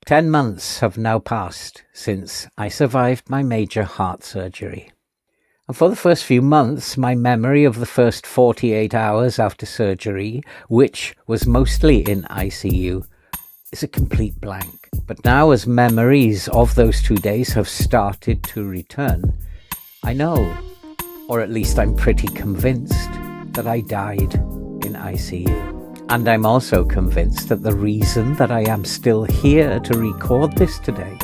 10 months have now passed since I survived my major heart surgery. And for the first few months, my memory of the first 48 hours after surgery, which was mostly in ICU, is a complete blank. But now, as memories of those 2 days have started to return, I know, or at least I'm pretty convinced, that I died in ICU. And I'm also convinced that the reason that I am still here to record this today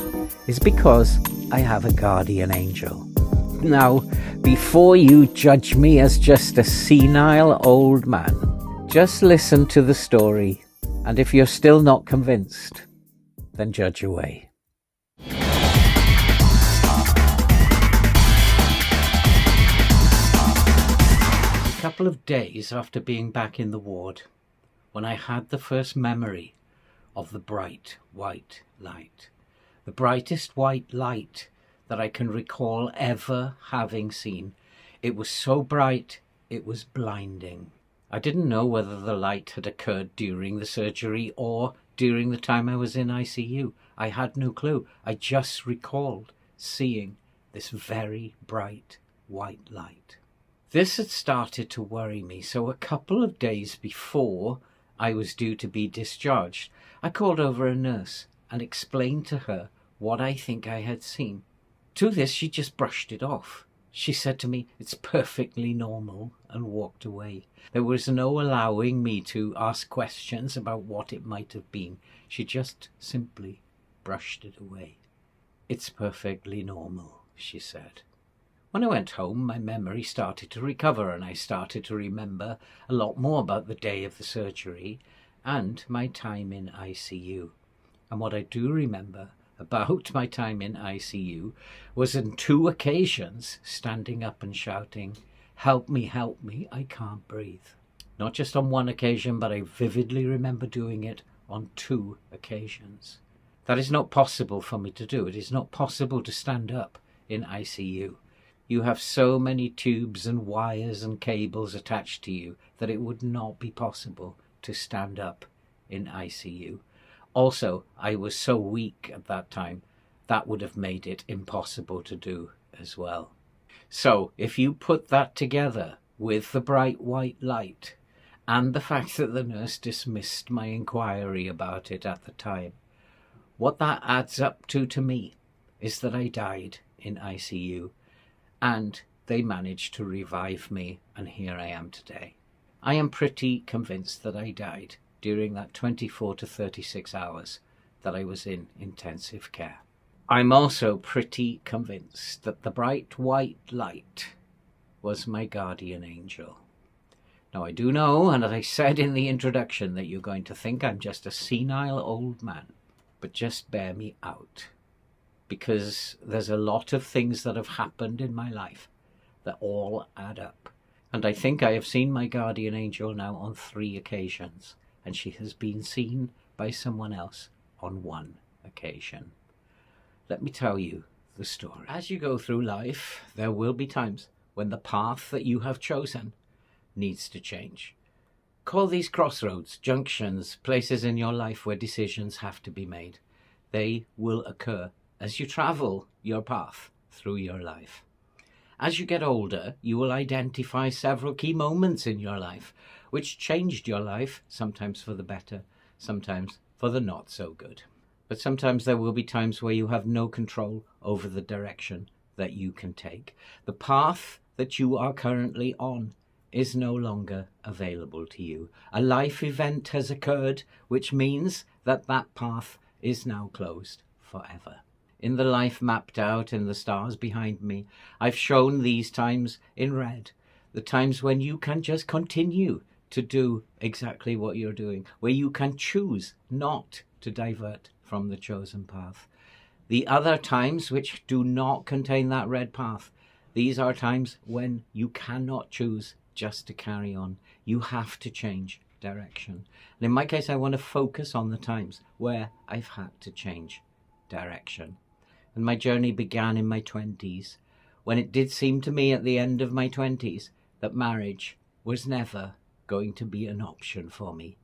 is because I have a guardian angel. Now, before you judge me as just a senile old man, just listen to the story, and if you're still not convinced, then judge away. A couple of days after being back in the ward, when I had the first memory of the bright white light, the brightest white light that I can recall ever having seen. It was so bright, it was blinding. I didn't know whether the light had occurred during the surgery or during the time I was in ICU. I had no clue. I just recalled seeing this very bright white light. This had started to worry me, so a couple of days before I was due to be discharged, I called over a nurse and explained to her what I think I had seen. To this, she just brushed it off. She said to me, "It's perfectly normal," and walked away. There was no allowing me to ask questions about what it might have been. She just simply brushed it away. "It's perfectly normal," she said. When I went home, my memory started to recover and I started to remember a lot more about the day of the surgery and my time in ICU. And what I do remember about my time in ICU was on 2 occasions standing up and shouting, help me, I can't breathe." Not just on 1 occasion, but I vividly remember doing it on 2 occasions. That is not possible for me to do. It is not possible to stand up in ICU. You have so many tubes and wires and cables attached to you that it would not be possible to stand up in ICU. Also, I was so weak at that time, that would have made it impossible to do as well. So, if you put that together with the bright white light and the fact that the nurse dismissed my inquiry about it at the time, what that adds up to me is that I died in ICU. And they managed to revive me, and here I am today. I am pretty convinced that I died during that 24 to 36 hours that I was in intensive care. I'm also pretty convinced that the bright white light was my guardian angel. Now, I do know, and as I said in the introduction, that you're going to think I'm just a senile old man, but just bear me out. Because there's a lot of things that have happened in my life that all add up. And I think I have seen my guardian angel now on 3 occasions, and she has been seen by someone else on 1 occasion. Let me tell you the story. As you go through life, there will be times when the path that you have chosen needs to change. Call these crossroads, junctions, places in your life where decisions have to be made. They will occur as you travel your path through your life. As you get older, you will identify several key moments in your life which changed your life, sometimes for the better, sometimes for the not so good. But sometimes there will be times where you have no control over the direction that you can take. The path that you are currently on is no longer available to you. A life event has occurred, which means that that path is now closed forever. In the life mapped out in the stars behind me, I've shown these times in red, the times when you can just continue to do exactly what you're doing, where you can choose not to divert from the chosen path. The other times which do not contain that red path, these are times when you cannot choose just to carry on. You have to change direction. And in my case, I want to focus on the times where I've had to change direction. And my journey began in my 20s, when it did seem to me at the end of my 20s that marriage was never going to be an option for me.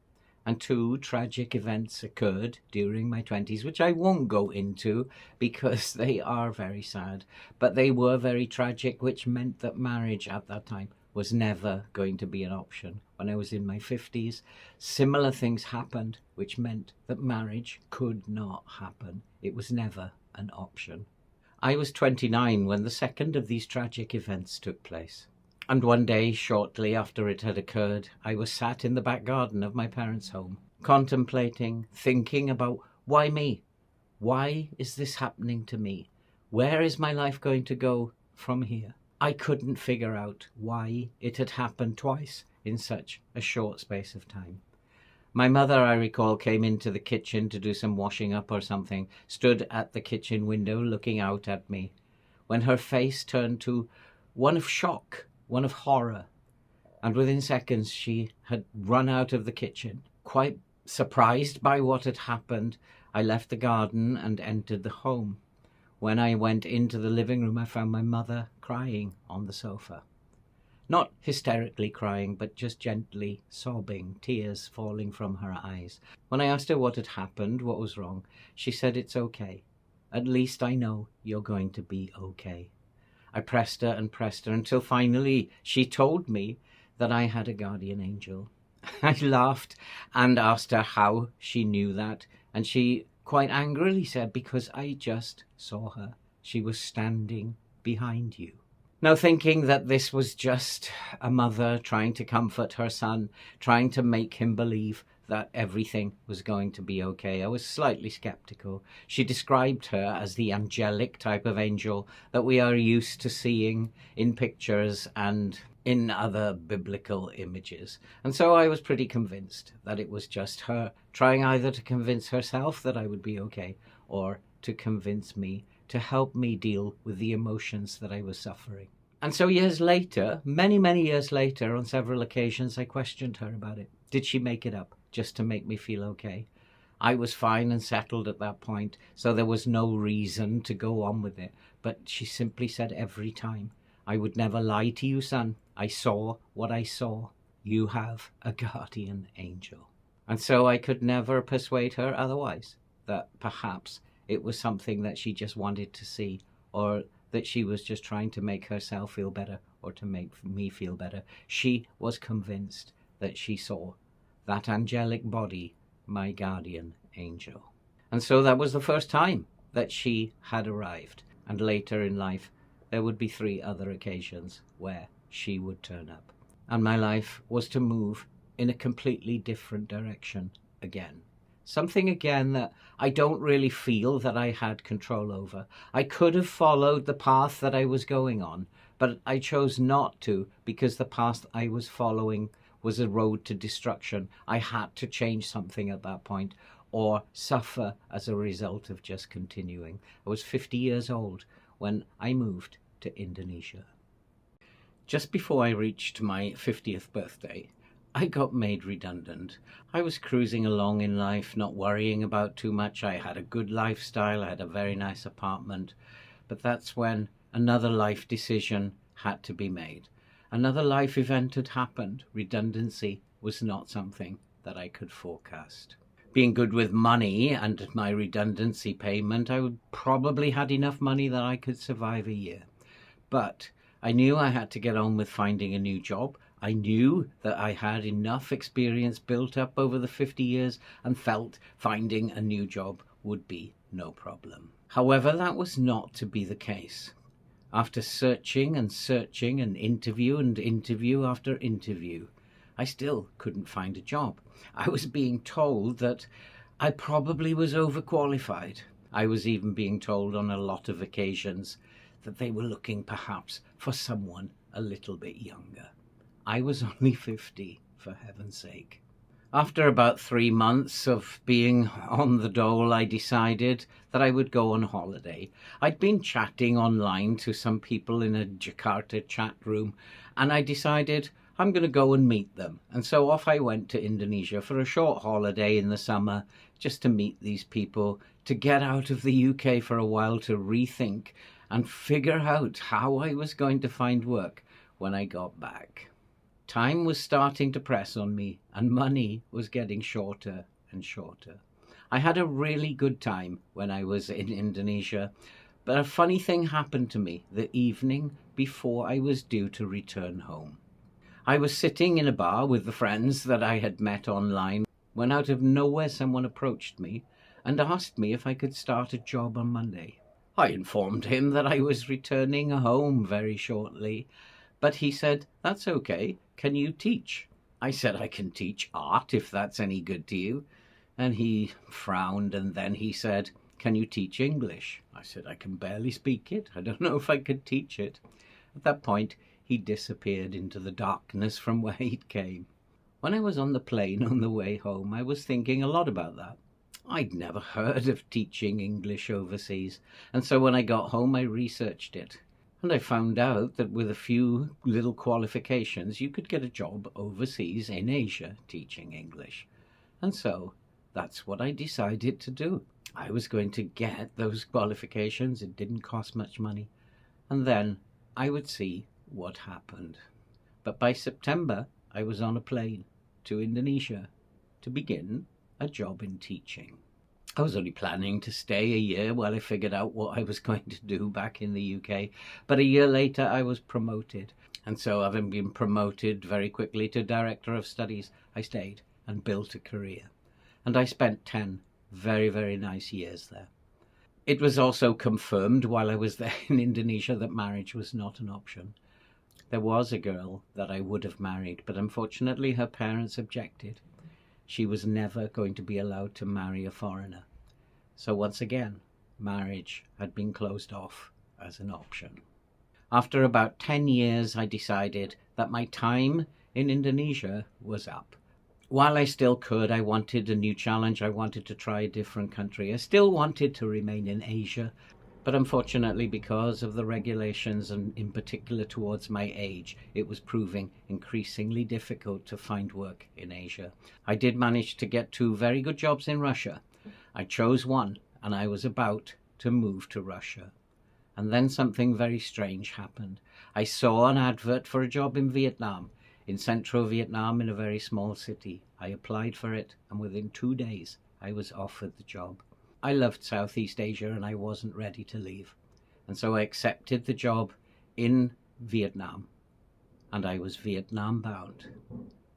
And 2 tragic events occurred during my 20s, which I won't go into because they are very sad, but they were very tragic, which meant that marriage at that time was never going to be an option. When I was in my 50s, similar things happened, which meant that marriage could not happen. It was never an option. I was 29 when the second of these tragic events took place. And one day, shortly after it had occurred, I was sat in the back garden of my parents' home, contemplating, thinking about why me? Why is this happening to me? Where is my life going to go from here? I couldn't figure out why it had happened twice in such a short space of time. My mother, I recall, came into the kitchen to do some washing up or something, stood at the kitchen window looking out at me, when her face turned to one of shock, one of horror, and within seconds she had run out of the kitchen. Quite surprised by what had happened, I left the garden and entered the home. When I went into the living room, I found my mother crying on the sofa. Not hysterically crying, but just gently sobbing, tears falling from her eyes. When I asked her what had happened, what was wrong, she said, "It's okay. At least I know you're going to be okay." I pressed her until finally she told me that I had a guardian angel. I laughed and asked her how she knew that, and she quite angrily said, "Because I just saw her. She was standing behind you." Now, thinking that this was just a mother trying to comfort her son, trying to make him believe that everything was going to be okay, I was slightly skeptical. She described her as the angelic type of angel that we are used to seeing in pictures and in other biblical images. And so I was pretty convinced that it was just her trying either to convince herself that I would be okay or to convince me, to help me deal with the emotions that I was suffering. And so years later, many, many years later, on several occasions, I questioned her about it. Did she make it up just to make me feel okay? I was fine and settled at that point, so there was no reason to go on with it. But she simply said every time, "I would never lie to you, son. I saw what I saw. You have a guardian angel." And so I could never persuade her otherwise, that perhaps it was something that she just wanted to see, or that she was just trying to make herself feel better or to make me feel better. She was convinced that she saw that angelic body, my guardian angel. And so that was the first time that she had arrived. And later in life, there would be 3 other occasions where she would turn up. And my life was to move in a completely different direction again. Something again that I don't really feel that I had control over. I could have followed the path that I was going on, but I chose not to because the path I was following was a road to destruction. I had to change something at that point or suffer as a result of just continuing. I was 50 years old when I moved to Indonesia. Just before I reached my 50th birthday, I got made redundant. I was cruising along in life, not worrying about too much. I had a good lifestyle. I had a very nice apartment. But that's when another life decision had to be made. Another life event had happened. Redundancy was not something that I could forecast. Being good with money and my redundancy payment, I would probably had enough money that I could survive a year. But I knew I had to get on with finding a new job. I knew that I had enough experience built up over the 50 years and felt finding a new job would be no problem. However, that was not to be the case. After searching and interview after interview, I still couldn't find a job. I was being told that I probably was overqualified. I was even being told on a lot of occasions that they were looking perhaps for someone a little bit younger. I was only 50, for heaven's sake. After about 3 months of being on the dole, I decided that I would go on holiday. I'd been chatting online to some people in a Jakarta chat room, and I decided I'm going to go and meet them. And so off I went to Indonesia for a short holiday in the summer, just to meet these people, to get out of the UK for a while, to rethink and figure out how I was going to find work when I got back. Time was starting to press on me, and money was getting shorter and shorter. I had a really good time when I was in Indonesia, but a funny thing happened to me the evening before I was due to return home. I was sitting in a bar with the friends that I had met online when out of nowhere someone approached me and asked me if I could start a job on Monday. I informed him that I was returning home very shortly, but he said, "That's okay. Can you teach?" I said, "I can teach art if that's any good to you." And he frowned, and then he said, "Can you teach English?" I said, "I can barely speak it. I don't know if I could teach it." At that point, he disappeared into the darkness from where he came. When I was on the plane on the way home, I was thinking a lot about that. I'd never heard of teaching English overseas, and so when I got home, I researched it. And I found out that with a few little qualifications, you could get a job overseas in Asia teaching English. And so that's what I decided to do. I was going to get those qualifications. It didn't cost much money. And then I would see what happened. But by September, I was on a plane to Indonesia to begin a job in teaching. I was only planning to stay a year while I figured out what I was going to do back in the UK. But a year later, I was promoted. And so having been promoted very quickly to Director of Studies, I stayed and built a career. And I spent 10 very, very nice years there. It was also confirmed while I was there in Indonesia that marriage was not an option. There was a girl that I would have married, but unfortunately her parents objected. She was never going to be allowed to marry a foreigner. So once again, marriage had been closed off as an option. After about 10 years, I decided that my time in Indonesia was up. While I still could, I wanted a new challenge. I wanted to try a different country. I still wanted to remain in Asia, but unfortunately, because of the regulations and in particular towards my age, it was proving increasingly difficult to find work in Asia. I did manage to get 2 very good jobs in Russia. I chose one, and I was about to move to Russia. And then something very strange happened. I saw an advert for a job in Vietnam, in central Vietnam, in a very small city. I applied for it, and within 2 days, I was offered the job. I loved Southeast Asia, and I wasn't ready to leave. And so I accepted the job in Vietnam, and I was Vietnam bound.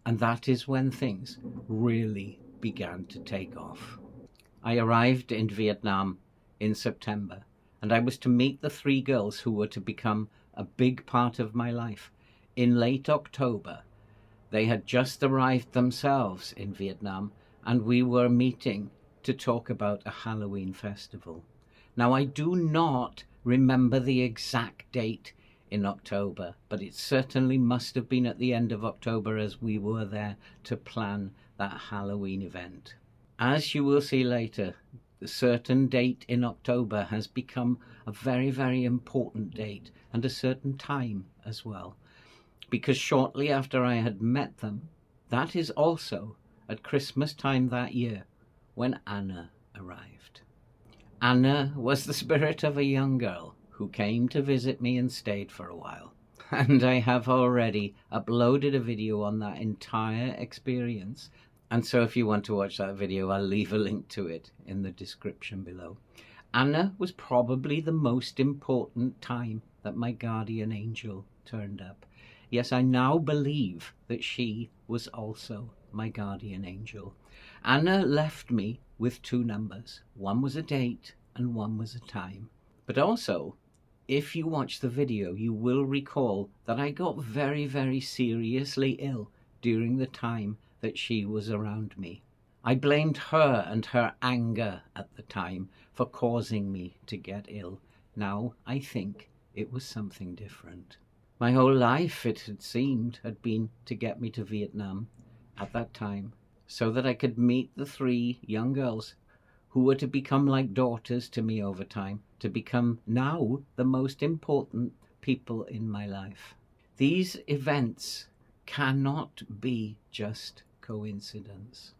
And that is when things really began to take off. I arrived in Vietnam in September, and I was to meet the 3 girls who were to become a big part of my life. In late October, they had just arrived themselves in Vietnam, and we were meeting to talk about a Halloween festival. Now, I do not remember the exact date in October, but it certainly must have been at the end of October as we were there to plan that Halloween event. As you will see later, the certain date in October has become a very, very important date, and a certain time as well. Because shortly after I had met them, that is also at Christmas time that year when Anna arrived. Anna was the spirit of a young girl who came to visit me and stayed for a while. And I have already uploaded a video on that entire experience. And so if you want to watch that video, I'll leave a link to it in the description below. Anna was probably the most important time that my guardian angel turned up. Yes, I now believe that she was also my guardian angel. Anna left me with 2 numbers. One was a date and one was a time. But also, if you watch the video, you will recall that I got very, very seriously ill during the time that she was around me. I blamed her and her anger at the time for causing me to get ill. Now I think it was something different. My whole life, it had seemed, had been to get me to Vietnam at that time, so that I could meet the 3 young girls who were to become like daughters to me over time, to become now the most important people in my life. These events cannot be just coincidence.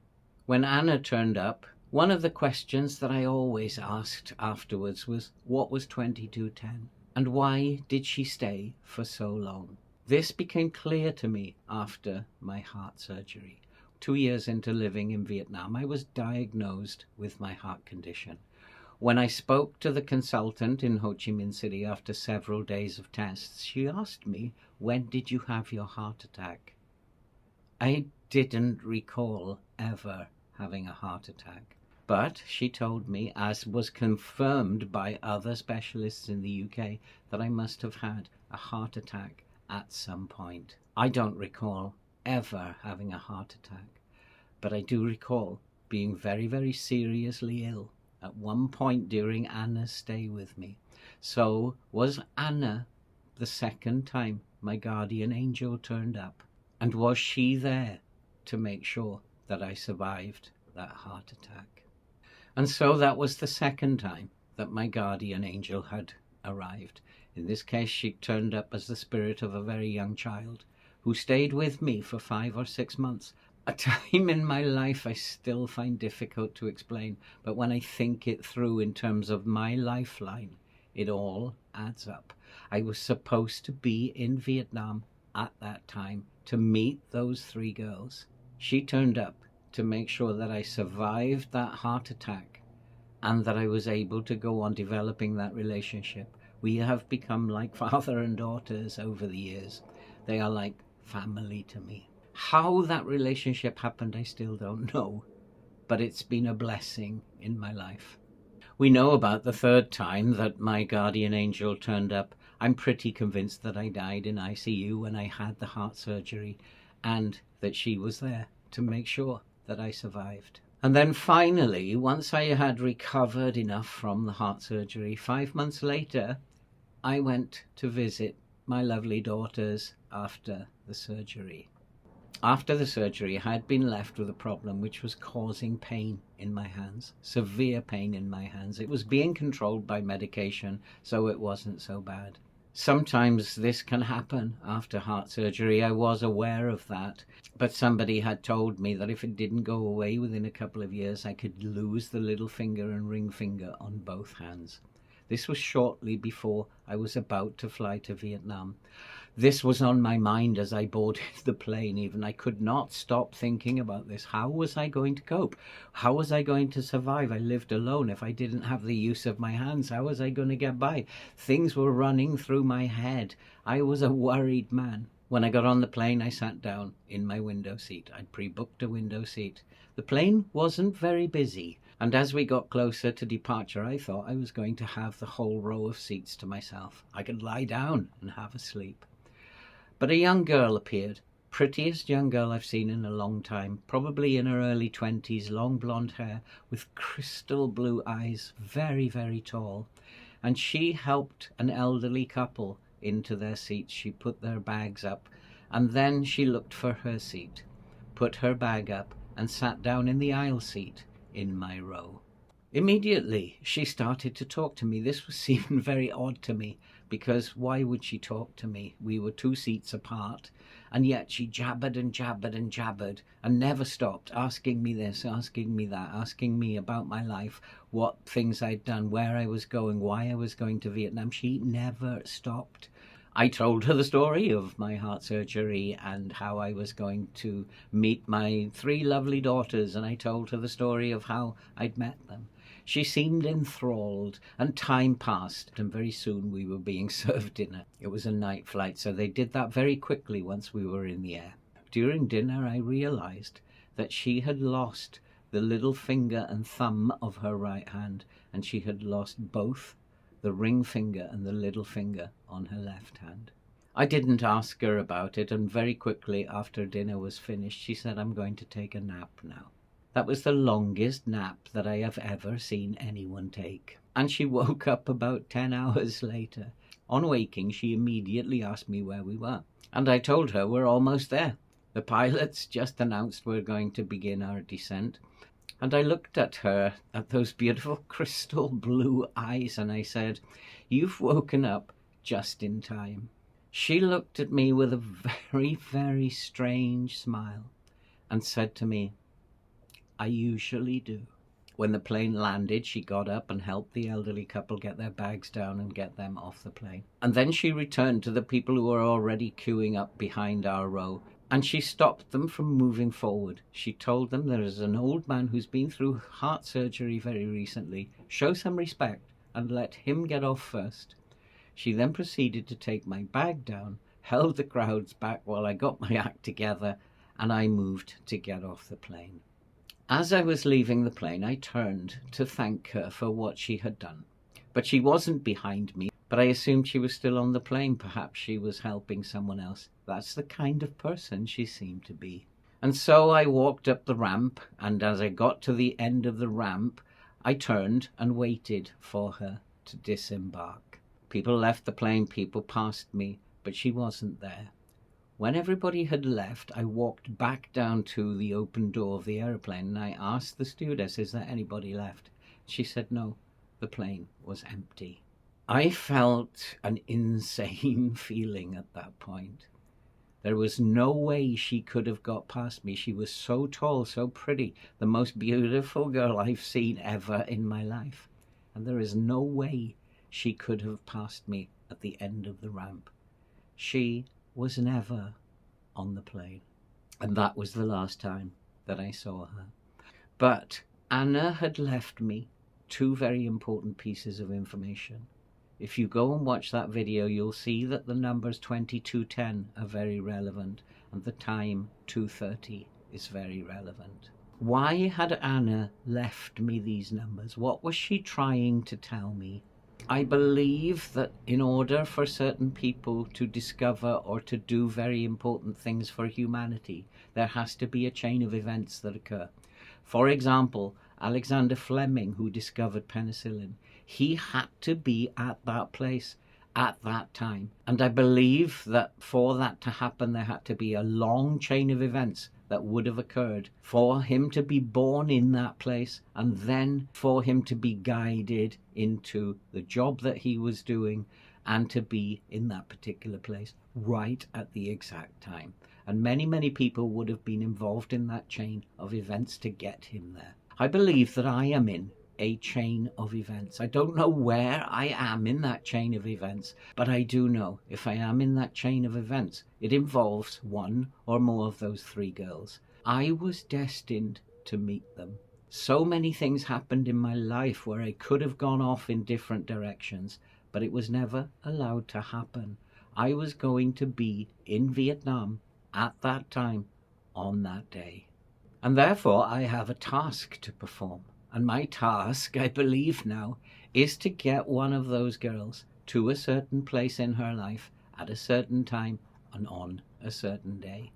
When Anna turned up, one of the questions that I always asked afterwards was, what was 2210? And why did she stay for so long? This became clear to me after my heart surgery. 2 years into living in Vietnam, I was diagnosed with my heart condition. When I spoke to the consultant in Ho Chi Minh City after several days of tests, she asked me, "When did you have your heart attack?" I didn't recall ever having a heart attack. But she told me, as was confirmed by other specialists in the UK, that I must have had a heart attack at some point. I don't recall ever having a heart attack, but I do recall being very, very seriously ill at one point during Anna's stay with me. So was Anna the second time my guardian angel turned up? And was she there to make sure that I survived that heart attack? And so that was the second time that my guardian angel had arrived. In this case, she turned up as the spirit of a very young child who stayed with me for 5 or 6 months. A time in my life I still find difficult to explain, but when I think it through in terms of my lifeline, it all adds up. I was supposed to be in Vietnam at that time to meet those 3 girls. She turned up to make sure that I survived that heart attack and that I was able to go on developing that relationship. We have become like father and daughters over the years. They are like family to me. How that relationship happened, I still don't know, but it's been a blessing in my life. We know about the third time that my guardian angel turned up. I'm pretty convinced that I died in ICU when I had the heart surgery, and that she was there to make sure that I survived. And then finally, once I had recovered enough from the heart surgery, 5 months later, I went to visit my lovely daughters after the surgery. After the surgery, I had been left with a problem which was causing pain in my hands, severe pain in my hands. It was being controlled by medication, so it wasn't so bad. Sometimes this can happen after heart surgery. I was aware of that, but somebody had told me that if it didn't go away within a couple of years, I could lose the little finger and ring finger on both hands. This was shortly before I was about to fly to Vietnam. This was on my mind as I boarded the plane even. I could not stop thinking about this. How was I going to cope? How was I going to survive? I lived alone. If I didn't have the use of my hands, how was I going to get by? Things were running through my head. I was a worried man. When I got on the plane, I sat down in my window seat. I'd pre-booked a window seat. The plane wasn't very busy, and as we got closer to departure, I thought I was going to have the whole row of seats to myself. I could lie down and have a sleep. But a young girl appeared, prettiest young girl I've seen in a long time, probably in her early 20s, long blonde hair with crystal blue eyes, very, very tall. And she helped an elderly couple into their seats. She put their bags up, and then she looked for her seat, put her bag up, and sat down in the aisle seat in my row. Immediately, she started to talk to me. This was seeming very odd to me, because why would she talk to me? We were 2 seats apart, and yet she jabbered and jabbered and jabbered and never stopped, asking me this, asking me that, asking me about my life, what things I'd done, where I was going, why I was going to Vietnam. She never stopped. I told her the story of my heart surgery and how I was going to meet my 3 lovely daughters, and I told her the story of how I'd met them. She seemed enthralled, and time passed, and very soon we were being served dinner. It was a night flight, so they did that very quickly once we were in the air. During dinner, I realized that she had lost the little finger and thumb of her right hand, and she had lost both the ring finger and the little finger on her left hand. I didn't ask her about it, and very quickly after dinner was finished, she said, "I'm going to take a nap now." That was the longest nap that I have ever seen anyone take. And she woke up about 10 hours later. On waking, she immediately asked me where we were. And I told her we're almost there. The pilots just announced we're going to begin our descent. And I looked at her, at those beautiful crystal blue eyes, and I said, "You've woken up just in time." She looked at me with a very, very strange smile and said to me, "I usually do." When the plane landed, she got up and helped the elderly couple get their bags down and get them off the plane. And then she returned to the people who were already queuing up behind our row, and she stopped them from moving forward. She told them there is an old man who's been through heart surgery very recently. Show some respect and let him get off first. She then proceeded to take my bag down, held the crowds back while I got my act together, and I moved to get off the plane. As I was leaving the plane, I turned to thank her for what she had done. But she wasn't behind me, but I assumed she was still on the plane. Perhaps she was helping someone else. That's the kind of person she seemed to be. And so I walked up the ramp, and as I got to the end of the ramp, I turned and waited for her to disembark. People left the plane, people passed me, but she wasn't there. When everybody had left, I walked back down to the open door of the aeroplane and I asked the stewardess, is there anybody left? She said no, the plane was empty. I felt an insane feeling at that point. There was no way she could have got past me. She was so tall, so pretty, the most beautiful girl I've seen ever in my life. And there is no way she could have passed me at the end of the ramp. She was never on the plane, and that was the last time that I saw her. But Anna had left me two very important pieces of information. If you go and watch that video, you'll see that the numbers 2210 are very relevant and the time 2:30 is very relevant. Why had Anna left me these numbers? What was she trying to tell me? I believe that in order for certain people to discover or to do very important things for humanity, there has to be a chain of events that occur. For example, Alexander Fleming, who discovered penicillin, he had to be at that place at that time. And I believe that for that to happen, there had to be a long chain of events that would have occurred for him to be born in that place and then for him to be guided into the job that he was doing and to be in that particular place right at the exact time. And many, many people would have been involved in that chain of events to get him there. I believe that I am in a chain of events. I don't know where I am in that chain of events, but I do know if I am in that chain of events, it involves one or more of those three girls. I was destined to meet them. So many things happened in my life where I could have gone off in different directions, but it was never allowed to happen. I was going to be in Vietnam at that time on that day. And therefore I have a task to perform. And my task, I believe now, is to get one of those girls to a certain place in her life at a certain time and on a certain day.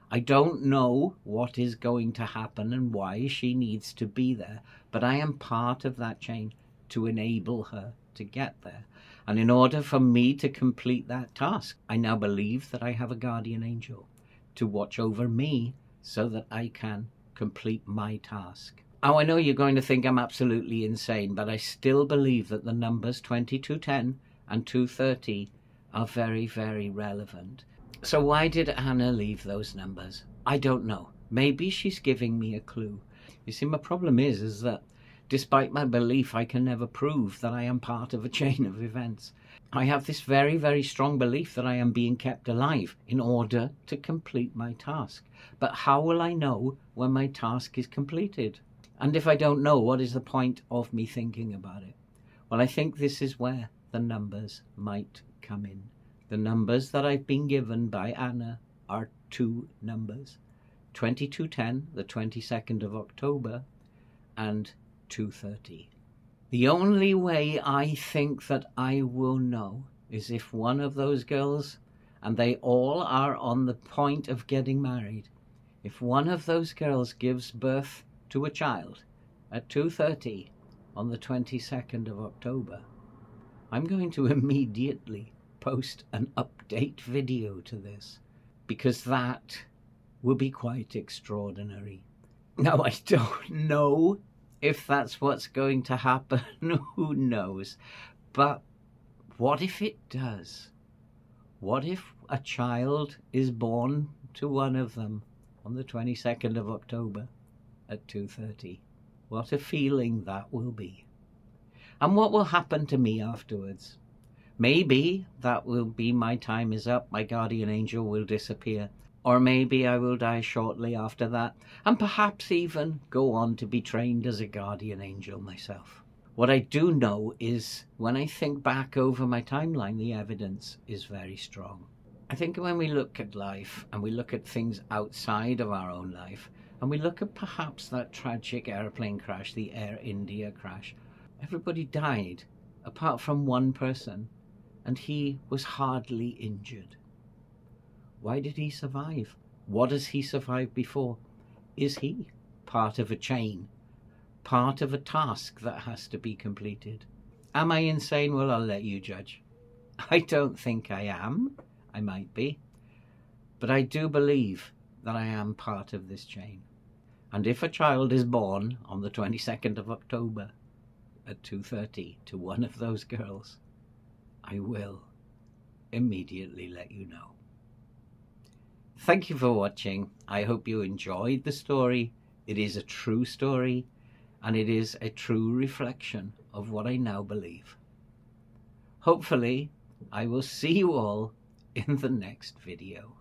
I don't know what is going to happen and why she needs to be there, but I am part of that chain to enable her to get there. And in order for me to complete that task, I now believe that I have a guardian angel to watch over me so that I can complete my task. Oh, I know you're going to think I'm absolutely insane, but I still believe that the numbers 2210 and 2:30 are very, very relevant. So why did Anna leave those numbers? I don't know. Maybe she's giving me a clue. You see, my problem is that despite my belief, I can never prove that I am part of a chain of events. I have this very, very strong belief that I am being kept alive in order to complete my task. But how will I know when my task is completed? And if I don't know, what is the point of me thinking about it? Well, I think this is where the numbers might come in. The numbers that I've been given by Anna are two numbers. 2210, the 22nd of October, and 2:30. The only way I think that I will know is if one of those girls, and they all are on the point of getting married, if one of those girls gives birth to a child at 2:30 on the 22nd of October, I'm going to immediately post an update video to this, because that will be quite extraordinary. Now, I don't know if that's what's going to happen. Who knows? But what if it does? What if a child is born to one of them on the 22nd of October at 2:30? What a feeling that will be. And what will happen to me afterwards? Maybe that will be my time is up, my guardian angel will disappear. Or maybe I will die shortly after that, and perhaps even go on to be trained as a guardian angel myself. What I do know is when I think back over my timeline, the evidence is very strong. I think when we look at life and we look at things outside of our own life, and we look at perhaps that tragic airplane crash, the Air India crash, everybody died apart from one person, and he was hardly injured. Why did he survive? What has he survived before? Is he part of a chain? Part of a task that has to be completed? Am I insane? Well, I'll let you judge. I don't think I am. I might be. But I do believe that I am part of this chain. And if a child is born on the 22nd of October at 2:30 to one of those girls, I will immediately let you know. Thank you for watching. I hope you enjoyed the story. It is a true story, and it is a true reflection of what I now believe. Hopefully, I will see you all in the next video.